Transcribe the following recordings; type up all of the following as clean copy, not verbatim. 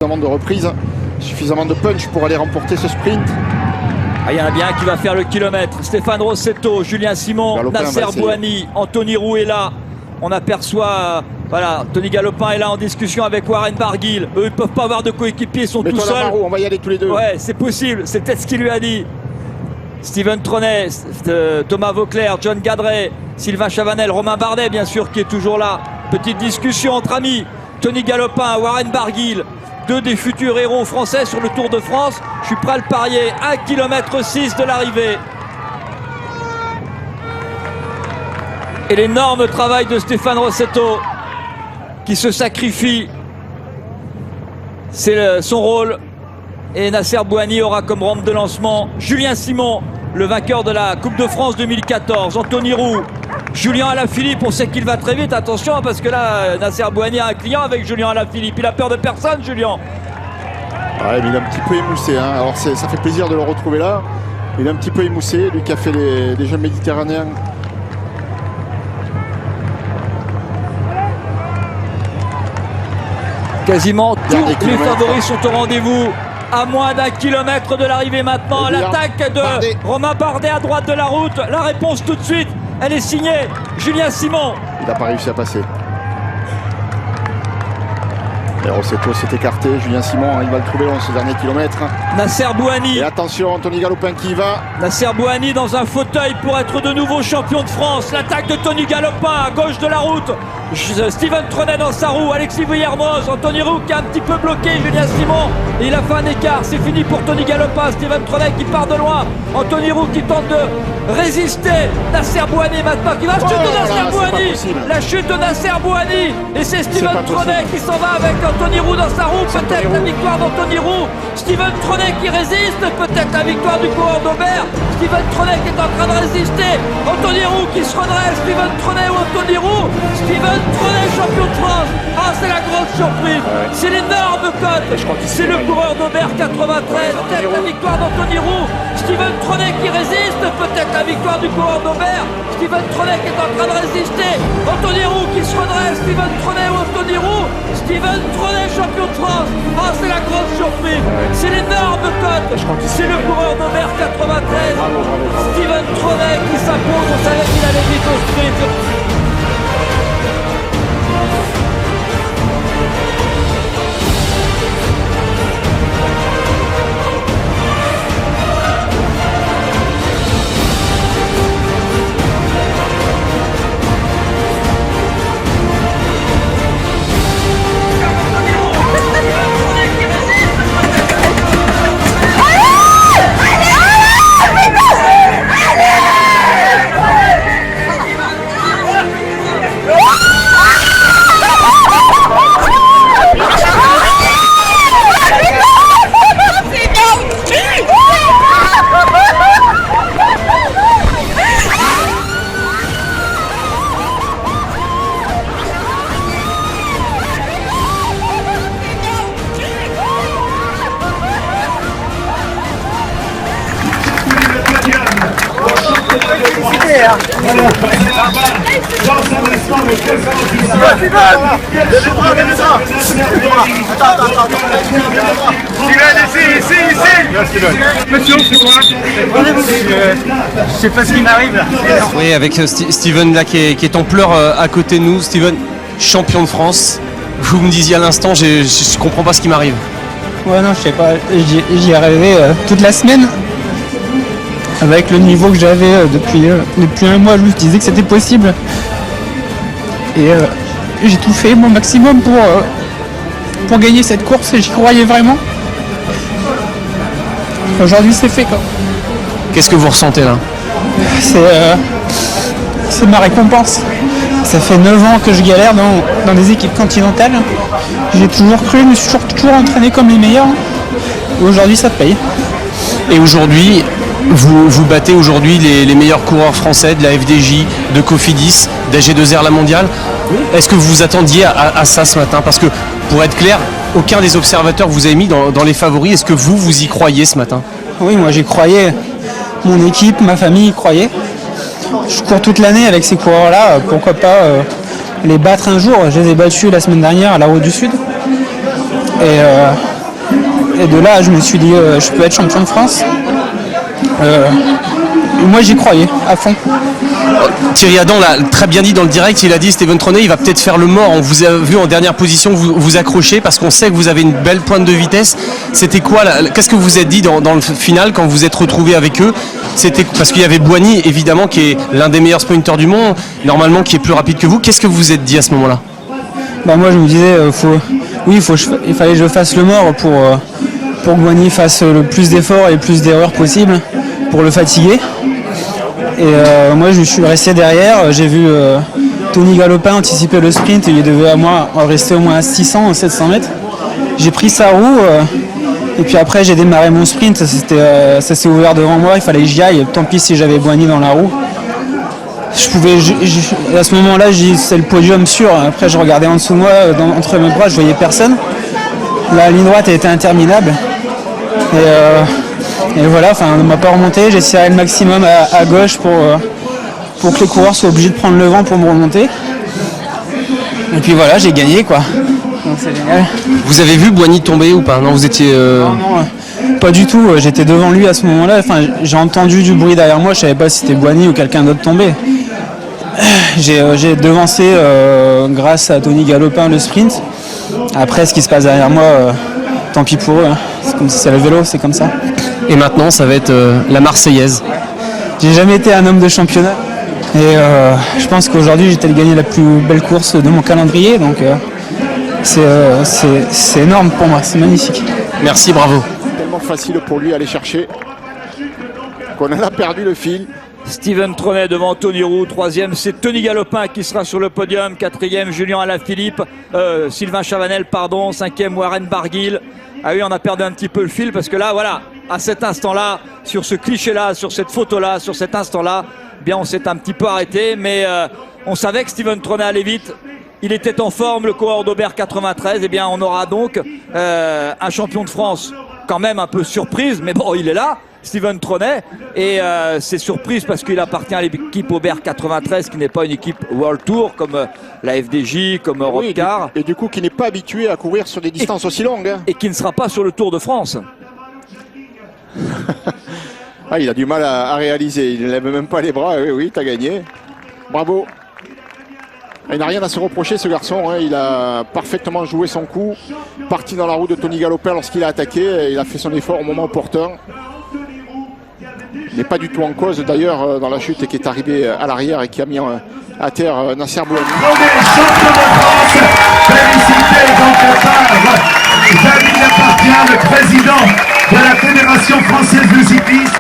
Suffisamment de reprises, suffisamment de punch pour aller remporter ce sprint. Il y en a bien un qui va faire le kilomètre. Stéphane Rossetto, Julien Simon, Galopin, Nasser Bouhanni, Anthony Roux est là. On aperçoit, voilà, Tony Galopin est là en discussion avec Warren Barguil. Eux, ils ne peuvent pas avoir de coéquipiers, ils sont tout seuls. Marou, on va y aller tous les deux. Ouais, c'est possible, c'est peut-être ce qu'il lui a dit. Steven Trenet, Thomas Vauclair, John Gadret, Sylvain Chavanel, Romain Bardet, bien sûr, qui est toujours là. Petite discussion entre amis. Tony Galopin, Warren Barguil. Deux des futurs héros français sur le Tour de France. Je suis prêt à le parier. 1,6 km de l'arrivée. Et l'énorme travail de Stéphane Rossetto qui se sacrifie. C'est son rôle. Et Nasser Bouhanni aura comme rampe de lancement Julien Simon, le vainqueur de la Coupe de France 2014. Anthony Roux. Julien Alaphilippe, on sait qu'il va très vite, attention, parce que là, Nasser Bouhanni a un client avec Julien Alaphilippe. Il a peur de personne, Julien. Ouais, mais il est un petit peu émoussé, hein. Alors ça fait plaisir de le retrouver là. Il est un petit peu émoussé, lui qui a fait les Jeux méditerranéens. Quasiment tous les favoris sont au rendez-vous. À moins d'1 kilomètre de l'arrivée maintenant. L'attaque de Romain Bardet à droite de la route. La réponse tout de suite. Elle est signée Julien Simon. Il n'a pas réussi à passer. Et Rossetto s'est écarté. Julien Simon, il va le trouver dans ce dernier kilomètre. Nasser Bouhanni. Et attention, Anthony Galopin qui y va. Nasser Bouhanni dans un fauteuil pour être de nouveau champion de France. L'attaque de Tony Galopin à gauche de la route. Steven Trenet dans sa roue. Alexis Vuillermoz. Anthony Roux qui a un petit peu bloqué Julien Simon. Et il a fait un écart. C'est fini pour Tony Galopin. Steven Trenet qui part de loin. Anthony Roux qui tente de résister. Nasser Bouhanni maintenant qui va chute de Nasser Bouhanni. La chute de Nasser Bouhanni. Et c'est Steven Trenet qui s'en va avec Anthony Roux dans sa roue. Peut-être la victoire d'Anthony Roux. Steven Trenet qui résiste. Peut-être la victoire du coureur d'Aubert. Steven Trenet qui est en train de résister. Anthony Roux qui se redresse. Steven Trenet ou Anthony Roux. Steven Trenet champion de France. Ah, c'est la grande surprise. C'est l'énorme cote. C'est le coureur d'Aubert 93. Peut-être la victoire d'Anthony Roux. Steven Trenet qui résiste. Peut-être la victoire du coureur d'Aubert. Steven Trenet qui est en train de résister. Anthony Roux qui se redresse. Steven Trenet ou Anthony Roux. Steven Trenet champion de France. Ah, c'est la grande surprise. C'est l'énorme cote. C'est le coureur d'Aubert 93. Steven Trenet qui s'impose. On savait qu'il allait vite au sprint. Je sais pas ce qui m'arrive là. Oui, avec Steven là qui est en pleurs à côté de nous. Steven, champion de France. Vous me disiez à l'instant, je comprends pas ce qui m'arrive. Ouais, non, je sais pas. J'y ai rêvé toute la semaine. Avec le niveau que j'avais depuis un mois, je me disais que c'était possible. Et j'ai tout fait mon maximum pour gagner cette course et j'y croyais vraiment. Aujourd'hui, c'est fait quoi. Qu'est-ce que vous ressentez là? C'est ma récompense. Ça fait 9 ans que je galère dans des équipes continentales. J'ai toujours cru, je me suis toujours entraîné comme les meilleurs. Et aujourd'hui, ça paye. Et aujourd'hui, vous battez aujourd'hui les meilleurs coureurs français de la FDJ, de Cofidis, d'AG2R La Mondiale. Est-ce que vous vous attendiez à ça ce matin? Parce que, pour être clair, aucun des observateurs vous a mis dans les favoris. Est-ce que vous y croyez ce matin? Oui, moi j'y croyais. Mon équipe, ma famille y croyait. Je cours toute l'année avec ces coureurs-là. Pourquoi pas les battre un jour? Je les ai battus la semaine dernière à la Route du Sud. Et de là, je me suis dit, je peux être champion de France. Moi, j'y croyais à fond. Thierry Adam l'a très bien dit dans le direct, il a dit Steven Trenet il va peut-être faire le mort, on vous a vu en dernière position vous accrocher parce qu'on sait que vous avez une belle pointe de vitesse. C'était quoi, qu'est-ce que vous vous êtes dit dans le final quand vous êtes retrouvé avec eux? C'était parce qu'il y avait Boigny évidemment qui est l'un des meilleurs sprinteurs du monde, normalement qui est plus rapide que vous. Qu'est-ce que vous vous êtes dit à ce moment-là? Moi je me disais, il fallait que je fasse le mort pour que Boigny fasse le plus d'efforts et le plus d'erreurs possible pour le fatiguer. Et moi je suis resté derrière, j'ai vu Tony Galopin anticiper le sprint et il devait à moi rester au moins à 600 ou 700 mètres. J'ai pris sa roue et puis après j'ai démarré mon sprint, ça s'est ouvert devant moi, il fallait que j'y aille, tant pis si j'avais Boigny dans la roue. À ce moment-là, c'est le podium sûr, après je regardais en dessous de moi, entre mes bras, je voyais personne. La ligne droite était interminable. Et voilà, on ne m'a pas remonté, j'ai serré le maximum à gauche pour que les coureurs soient obligés de prendre le vent pour me remonter. Et puis voilà, j'ai gagné quoi. Donc c'est génial. Vous avez vu Boigny tomber ou pas? Non, vous étiez... Non, pas du tout, j'étais devant lui à ce moment-là. J'ai entendu du bruit derrière moi, je savais pas si c'était Boigny ou quelqu'un d'autre tombé. J'ai devancé grâce à Tony Galopin le sprint. Après ce qui se passe derrière moi, tant pis pour eux, hein. C'est le vélo, c'est comme ça. Et maintenant ça va être la Marseillaise. J'ai jamais été un homme de championnat et je pense qu'aujourd'hui j'ai peut-être gagné la plus belle course de mon calendrier, donc c'est énorme pour moi, c'est magnifique. Merci, bravo. Tellement facile pour lui à aller chercher qu'on en a perdu le fil. Steven Trenet devant Tony Roux, troisième c'est Tony Galopin qui sera sur le podium, quatrième Julien Alaphilippe, Sylvain Chavanel pardon, cinquième Warren Barguil. Ah oui, on a perdu un petit peu le fil parce que là voilà, à cet instant-là, sur ce cliché-là, sur cette photo-là, sur cet instant-là, bien on s'est un petit peu arrêté, mais on savait que Steven Trenet allait vite. Il était en forme, le coureur d'Aubert 93, et bien on aura donc un champion de France quand même un peu surprise, mais bon il est là. Steven Trenet, et c'est surprise parce qu'il appartient à l'équipe Aubert 93 qui n'est pas une équipe World Tour comme la FDJ, comme Europcar. Et du coup qui n'est pas habitué à courir sur des distances aussi longues. Hein. Et qui ne sera pas sur le Tour de France. Il a du mal à réaliser, il ne lève même pas les bras. Oui, t'as gagné. Bravo. Il n'a rien à se reprocher ce garçon, hein. Il a parfaitement joué son coup, parti dans la roue de Tony Galopin lorsqu'il a attaqué, il a fait son effort au moment opportun. Il n'est pas du tout en cause d'ailleurs dans la chute et qui est arrivé à l'arrière et qui a mis à terre Nasser Boigny. Champion de France, félicité donc par David Lapartien, le président de la Fédération française de cyclisme.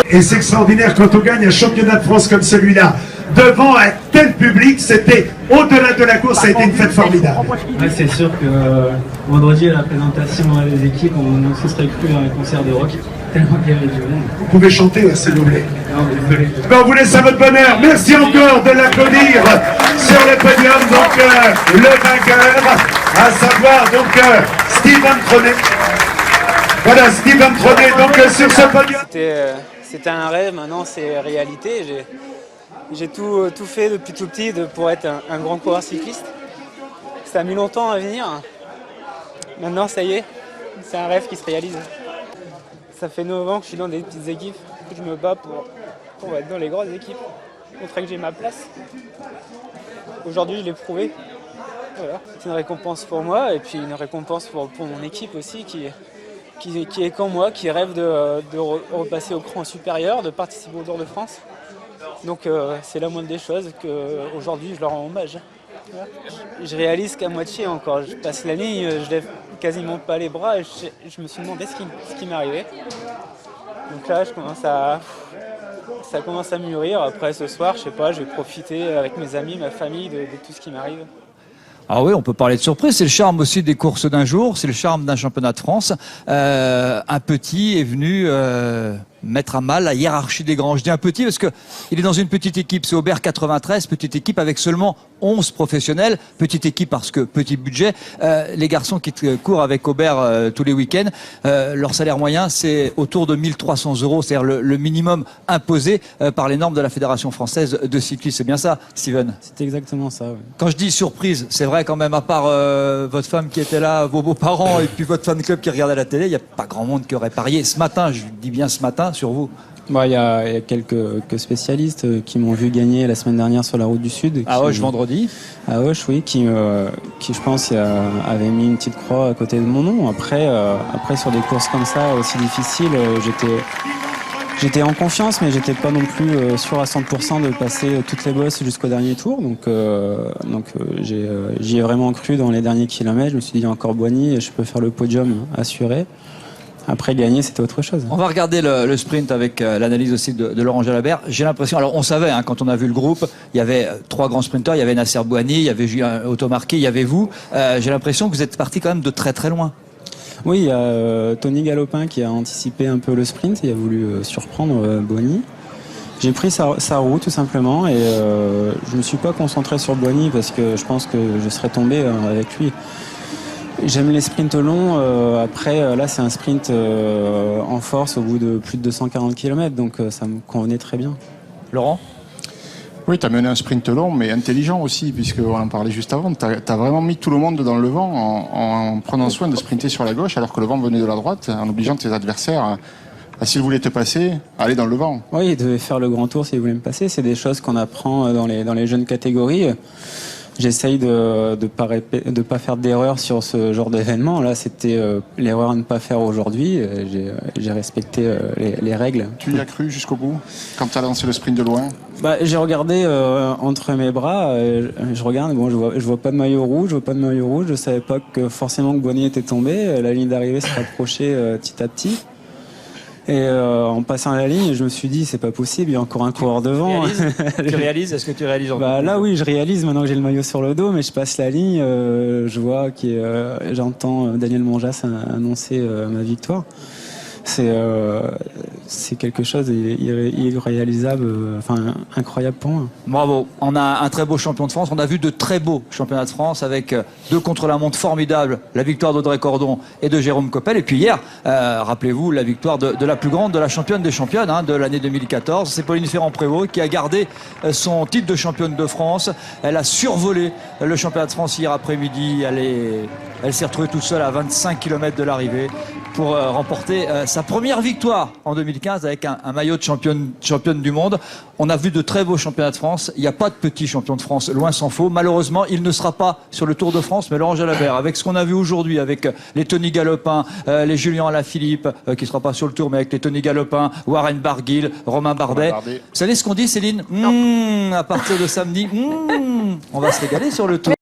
Et c'est extraordinaire quand on gagne un championnat de France comme celui-là, devant un tel public, c'était au-delà de la course, ça a été une fête formidable. Ouais, c'est sûr que vendredi à la présentation des équipes, on se serait cru à un concert de rock, tellement qu'il y avait du monde. Vous pouvez chanter, s'il vous plaît. Non, désolé. On vous laisse à votre bonheur. Merci encore de l'applaudir sur le podium. Donc le vainqueur, à savoir donc Steven Trenet. Voilà, Steven Trenet donc sur ce podium. C'était un rêve, maintenant c'est réalité. J'ai tout fait depuis tout petit pour être un grand coureur cycliste. Ça a mis longtemps à venir. Maintenant ça y est, c'est un rêve qui se réalise. Ça fait 9 ans que je suis dans des petites équipes. Je me bats pour être dans les grosses équipes. Il faudrait que j'ai ma place. Aujourd'hui je l'ai prouvé. Voilà. C'est une récompense pour moi et puis une récompense pour mon équipe aussi qui est comme moi, qui rêve de repasser au cran supérieur, de participer au Tour de France. Donc c'est la moindre des choses qu'aujourd'hui je leur rends hommage. Voilà. Je réalise qu'à moitié encore, je passe la ligne, je lève quasiment pas les bras et je me suis demandé ce qui m'arrivait. Donc là ça commence à mûrir. Après ce soir, je sais pas, je vais profiter avec mes amis, ma famille de tout ce qui m'arrive. Ah oui, on peut parler de surprise. C'est le charme aussi des courses d'un jour. C'est le charme d'un championnat de France. Un petit est venu mettre à mal la hiérarchie des grands. Je dis un petit parce que il est dans une petite équipe, c'est Aubert 93, petite équipe avec seulement 11 professionnels, petite équipe parce que petit budget. Les garçons qui courent avec Aubert tous les week-ends, leur salaire moyen c'est autour de 1300 €, c'est-à-dire le minimum imposé par les normes de la Fédération française de cyclisme. C'est bien ça, Steven? C'est exactement ça. Ouais. Quand je dis surprise, c'est vrai quand même, à part votre femme qui était là, vos beaux-parents et puis votre fan club qui regardait la télé, il n'y a pas grand monde qui aurait parié ce matin, je dis bien ce matin, sur vous. Bah, y a quelques spécialistes qui m'ont vu gagner la semaine dernière sur la route du Sud. À Auch vendredi. À Auch, oui, qui je pense avait mis une petite croix à côté de mon nom. Après sur des courses comme ça aussi difficiles, j'étais en confiance, mais j'étais pas non plus sûr à 100% de passer toutes les bosses jusqu'au dernier tour. Donc j'y ai vraiment cru dans les derniers kilomètres. Je me suis dit encore Boigny, je peux faire le podium assuré. Après, gagner, c'était autre chose. On va regarder le sprint avec l'analyse aussi de Laurent Jalabert. J'ai l'impression, alors on savait, quand on a vu le groupe, il y avait 3 grands sprinteurs, il y avait Nasser Boigny, il y avait Julien Automarqué, il y avait vous. J'ai l'impression que vous êtes parti quand même de très très loin. Oui, il y a Tony Galopin qui a anticipé un peu le sprint, il a voulu surprendre Boigny. J'ai pris sa roue tout simplement et je me suis pas concentré sur Boigny parce que je pense que je serais tombé avec lui. J'aime les sprints longs. Après, là, c'est un sprint en force au bout de plus de 240 km, donc ça me convenait très bien. Laurent ? Oui, tu as mené un sprint long, mais intelligent aussi, puisqu'on en parlait juste avant. Tu as vraiment mis tout le monde dans le vent en prenant soin de sprinter sur la gauche, alors que le vent venait de la droite, en obligeant tes adversaires, s'ils voulaient te passer, à aller dans le vent. Oui, ils devaient faire le grand tour s'ils voulaient me passer. C'est des choses qu'on apprend dans les jeunes catégories. J'essaye de pas faire d'erreur sur ce genre d'événement. Là, c'était l'erreur à ne pas faire aujourd'hui. J'ai respecté les règles. Tu y as cru jusqu'au bout quand tu as lancé le sprint de loin? J'ai regardé entre mes bras. Je regarde. Bon, je vois pas de maillot rouge. Je savais pas que forcément que Boigny était tombé. La ligne d'arrivée se rapprochait petit à petit. Et en passant la ligne, je me suis dit c'est pas possible, il y a encore un coureur devant. Tu réalises? Est-ce que tu réalises Là oui, je réalise maintenant que j'ai le maillot sur le dos, mais je passe la ligne, je vois j'entends Daniel Monjas annoncer ma victoire. C'est quelque chose d'irréalisable, incroyable pour moi. Bravo, on a un très beau champion de France, on a vu de très beaux championnats de France avec 2 contre-la-montre formidables, la victoire d'Audrey Cordon et de Jérôme Coppel, et puis hier, rappelez-vous, la victoire de la plus grande, de la championne des championnes de l'année 2014, c'est Pauline Ferrand-Prévot qui a gardé son titre de championne de France. Elle a survolé le championnat de France hier après-midi, elle s'est retrouvée toute seule à 25 km de l'arrivée pour remporter sa première victoire en 2015 avec un maillot de championne du monde. On a vu de très beaux championnats de France. Il n'y a pas de petit champion de France, loin s'en faut. Malheureusement, il ne sera pas sur le Tour de France, mais Laurent Jalabert, avec ce qu'on a vu aujourd'hui, avec les Tony Galopin, les Julien Alaphilippe, qui ne sera pas sur le Tour, mais avec les Tony Galopin, Warren Barguil, Romain Bardet. Vous savez ce qu'on dit, Céline? À partir de samedi, on va se régaler sur le Tour.